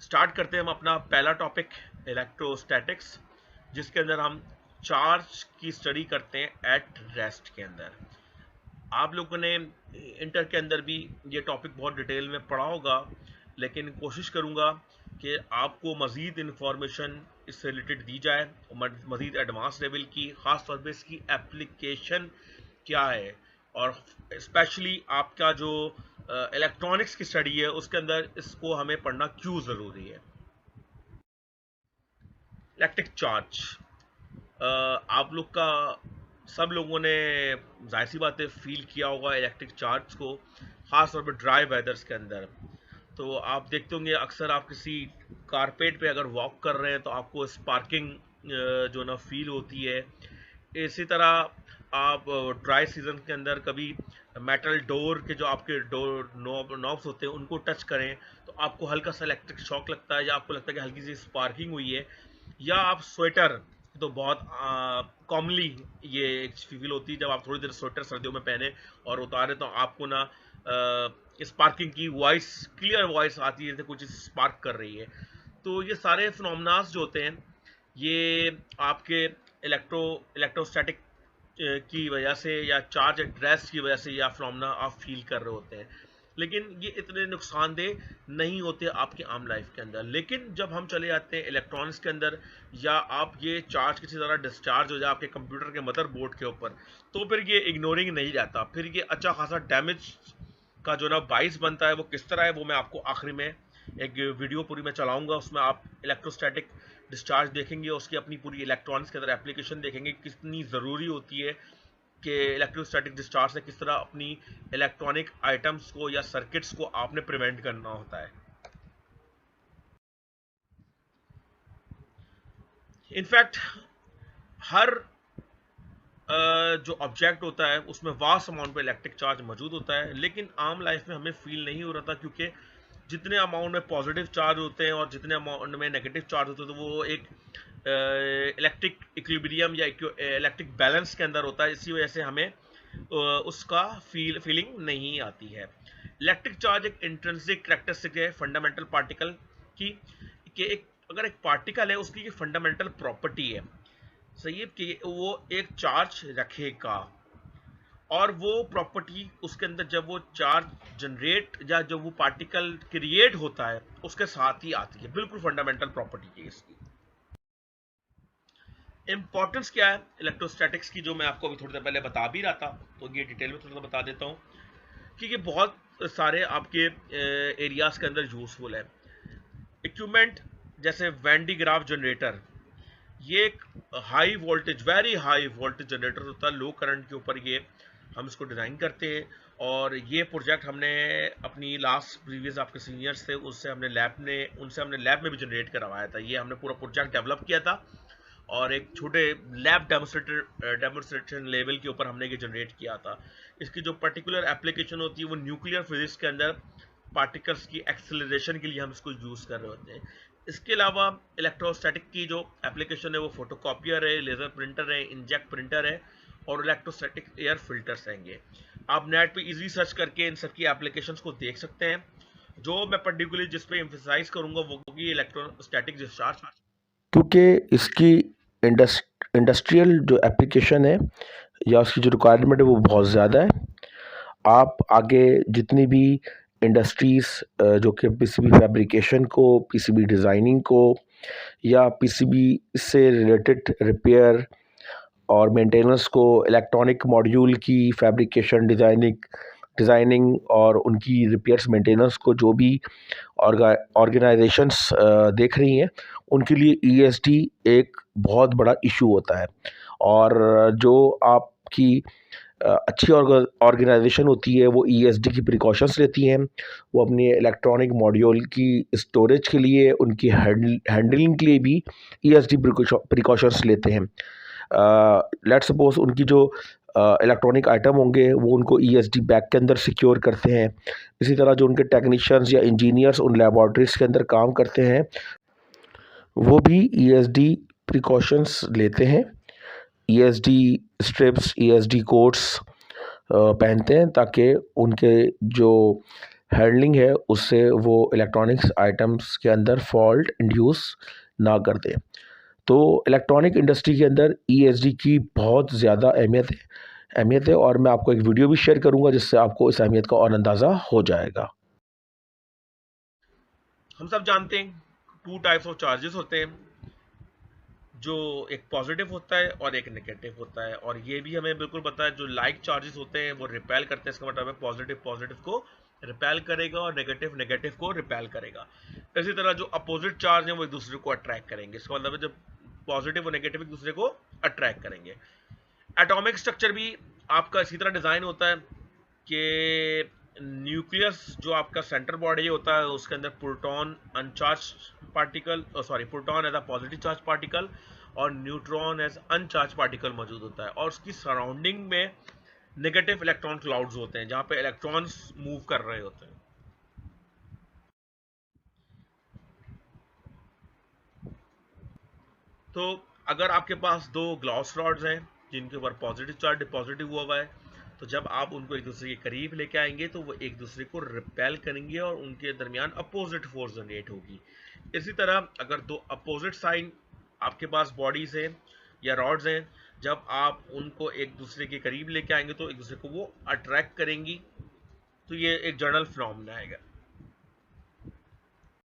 Start करते हैं हम अपना पहला टॉपिक इलेक्ट्रोस्टैटिक्स, जिसके अंदर हम चार्ज की स्टडी करते हैं एट रेस्ट के अंदर। आप लोगों ने इंटर के अंदर भी ये टॉपिक बहुत डिटेल में पढ़ा होगा, लेकिन कोशिश करूँगा कि आपको मज़ीद इन्फॉर्मेशन इससे रिलेटेड दी जाए, मज़ीद एडवांस लेवल की, ख़ास तौर पे इसकी एप्लीकेशन क्या है, और स्पेशली आपका जो इलेक्ट्रॉनिक्स की स्टडी है उसके अंदर इसको हमें पढ़ना क्यों ज़रूरी है। इलेक्ट्रिक चार्ज, आप लोग का सब लोगों ने जाहिर सी बात है फील किया होगा इलेक्ट्रिक चार्ज को, ख़ास तौर पर ड्राई वेदर्स के अंदर। तो आप देखते होंगे अक्सर आप किसी कारपेट पे अगर वॉक कर रहे हैं तो आपको स्पार्किंग जो ना फील होती है। इसी तरह आप ड्राई सीजन के अंदर कभी मेटल डोर के जो आपके डोर नॉब्स होते हैं उनको टच करें तो आपको हल्का सा इलेक्ट्रिक शॉक लगता है, या आपको लगता है कि हल्की सी स्पार्किंग हुई है। या आप स्वेटर, तो बहुत कॉमनली ये एक फील होती है जब आप थोड़ी देर स्वेटर सर्दियों में पहने और उतारे तो आपको ना स्पार्किंग की वॉइस, क्लियर वॉइस आती है जैसे कुछ स्पार्क कर रही है। तो ये सारे फिनोमेनास जो होते हैं ये आपके इलेक्ट्रोस्टैटिक की वजह से या चार्ज एड्रेस की वजह से या फिनोमेना आप फील कर रहे होते हैं, लेकिन ये इतने नुकसानदेह नहीं होते आपकी आम लाइफ के अंदर। लेकिन जब हम चले जाते हैं इलेक्ट्रॉनिक्स के अंदर, या आप ये चार्ज किसी तरह डिस्चार्ज हो जाए आपके कंप्यूटर के मदरबोर्ड के ऊपर, तो फिर ये इग्नोरिंग नहीं जाता, फिर ये अच्छा खासा डैमेज का जो ना बाइस बनता है। वो किस तरह है वो मैं आपको आखिरी में एक वीडियो पूरी में चलाऊंगा, उसमें आप इलेक्ट्रोस्टैटिक डिस्चार्ज देखेंगे, उसकी अपनी पूरी इलेक्ट्रॉनिक्स के अंदर एप्लीकेशन देखेंगे, कितनी ज़रूरी होती है कि इलेक्ट्रोस्टैटिक डिस्चार्ज से किस तरह अपनी इलेक्ट्रॉनिक आइटम्स को या सर्किट्स को आपने प्रिवेंट करना होता है। इनफैक्ट हर जो ऑब्जेक्ट होता है उसमें वास्ट अमाउंट पे इलेक्ट्रिक चार्ज मौजूद होता है, लेकिन आम लाइफ में हमें फील नहीं हो रहा था, क्योंकि जितने अमाउंट में पॉजिटिव चार्ज होते हैं और जितने अमाउंट में नेगेटिव चार्ज होते हैं तो वो एक इलेक्ट्रिक इक्विलिब्रियम या इलेक्ट्रिक बैलेंस के अंदर होता है। इसी वजह से हमें उसका फीलिंग नहीं आती है। इलेक्ट्रिक चार्ज एक इंट्रिंसिक कैरेक्टरिस्टिक है फंडामेंटल पार्टिकल की, कि अगर एक पार्टिकल है उसकी ये फंडामेंटल प्रॉपर्टी है, सही है, कि वो एक चार्ज रखेगा, और वो प्रॉपर्टी उसके अंदर जब वो चार्ज जनरेट या जब वो पार्टिकल क्रिएट होता है उसके साथ ही आती है। बिल्कुल फंडामेंटल प्रॉपर्टी है इसकी। इंपॉर्टेंस क्या है इलेक्ट्रोस्टैटिक्स की, जो मैं आपको अभी थोड़ी देर पहले बता भी रहा था, तो ये डिटेल में थोड़ा सा बता देता हूँ कि ये बहुत सारे आपके एरियाज के अंदर यूजफुल है। इक्विपमेंट जैसे वैन डी ग्राफ जनरेटर, ये एक high voltage, very high voltage generator होता है, लो करंट के ऊपर ये हम इसको डिज़ाइन करते हैं। और ये प्रोजेक्ट हमने अपनी लास्ट प्रीवियस आपके सीनियर्स थे उनसे हमने लैब में भी जनरेट करवाया था। ये हमने पूरा प्रोजेक्ट डेवलप किया था और एक छोटे लैब डेमोन्स्ट्रेशन लेवल के ऊपर हमने ये जनरेट किया था। इसकी जो पर्टिकुलर एप्लीकेशन होती है वो न्यूक्लियर फिजिक्स के अंदर पार्टिकल्स की एक्सेलरेशन के लिए हम इसको यूज़ कर रहे होते हैं। इसके अलावा इलेक्ट्रोस्टैटिक की जो एप्लीकेशन है वो फोटोकॉपियर है, लेज़र प्रिंटर है, इंजेक्ट प्रिंटर है, और इलेक्ट्रोस्टैटिक एयर फिल्टर्स हैंगे। आप नेट पे इजी सर्च करके इन सब की एप्लीकेशंस को देख सकते हैं। जो मैं पर्टिकुलरली जिस पे एम्फसाइज करूंगा वो होगी इलेक्ट्रोस्टैटिक डिस्चार्ज, क्योंकि इसकी इंडस्ट्रियल जो एप्लीकेशन है या उसकी जो रिक्वायरमेंट है वो बहुत ज़्यादा है। आप आगे जितनी भी इंडस्ट्रीज़ जो कि पीसीबी फैब्रिकेशन को, पीसीबी डिज़ाइनिंग को या पीसीबी से रिलेटेड रिपेयर और मेंटेनेंस को, इलेक्ट्रॉनिक मॉड्यूल की फैब्रिकेशन, डिज़ाइनिंग और उनकी रिपेयर्स मेंटेनेंस को जो भी ऑर्गेनाइजेशंस देख रही हैं, उनके लिए ईएसडी एक बहुत बड़ा इशू होता है। और जो आपकी अच्छी ऑर्गेनाइजेशन होती है वो ईएसडी की प्रिकॉशंस लेती हैं। वो अपने इलेक्ट्रॉनिक मॉड्यूल की स्टोरेज के लिए, उनकी हैंडलिंग के लिए भी ईएसडी प्रिकॉशंस लेते हैं। लेट्स सपोज उनकी जो इलेक्ट्रॉनिक आइटम होंगे वो उनको ईएसडी बैग के अंदर सिक्योर करते हैं। इसी तरह जो उनके टेक्नीशियंस या इंजीनियर्स उन लेबॉर्ट्रीज के अंदर काम करते हैं वो भी ईएसडी प्रिकॉशंस लेते हैं। ईएसडी स्ट्रिप्स, ईएसडी कोट्स पहनते हैं ताकि उनके जो हैंडलिंग है उससे वो इलेक्ट्रॉनिक्स आइटम्स के अंदर फॉल्ट इंड्यूस ना कर दे। तो इलेक्ट्रॉनिक इंडस्ट्री के अंदर ईएसडी की बहुत ज़्यादा अहमियत है और मैं आपको एक वीडियो भी शेयर करूंगा जिससे आपको इस अहमियत का और अंदाज़ा हो जाएगा। हम सब जानते हैं टू टाइप्स ऑफ चार्जेस होते हैं, जो एक पॉजिटिव होता है और एक नेगेटिव होता है, और ये भी हमें बिल्कुल पता है जो लाइक चार्जेस होते हैं वो रिपेल करते हैं। इसका मतलब है पॉजिटिव पॉजिटिव को रिपेल करेगा और नेगेटिव नेगेटिव को रिपेल करेगा। इसी तरह जो अपोजिट चार्ज है वो एक दूसरे को अट्रैक्ट करेंगे। इसका मतलब है जब पॉजिटिव और नेगेटिव एक दूसरे को अट्रैक्ट करेंगे। एटॉमिक स्ट्रक्चर भी आपका इसी तरह डिज़ाइन होता है कि न्यूक्लियस जो आपका सेंटर बॉडी होता है उसके अंदर proton uncharge particle, sorry proton as a positive charge particle और न्यूट्रॉन एज अनचार्ज पार्टिकल मौजूद होता है, और उसकी सराउंडिंग में नेगेटिव इलेक्ट्रॉन क्लाउड्स होते हैं जहां पे इलेक्ट्रॉन्स मूव कर रहे होते हैं। तो अगर आपके पास दो ग्लास रॉड्स हैं जिनके ऊपर पॉजिटिव चार्ज डिपॉजिटिव हुआ हुआ है, तो जब आप उनको एक दूसरे के करीब लेके आएंगे तो वो एक दूसरे को रिपेल करेंगे और उनके दरमियान अपोजिट फोर्स जनरेट होगी। इसी तरह अगर दो अपोजिट साइन आपके पास बॉडीज हैं या रॉड्स हैं, जब आप उनको एक दूसरे के करीब लेके आएंगे तो एक दूसरे को वो अट्रैक्ट करेंगी। तो ये एक जनरल फिनोमेना है।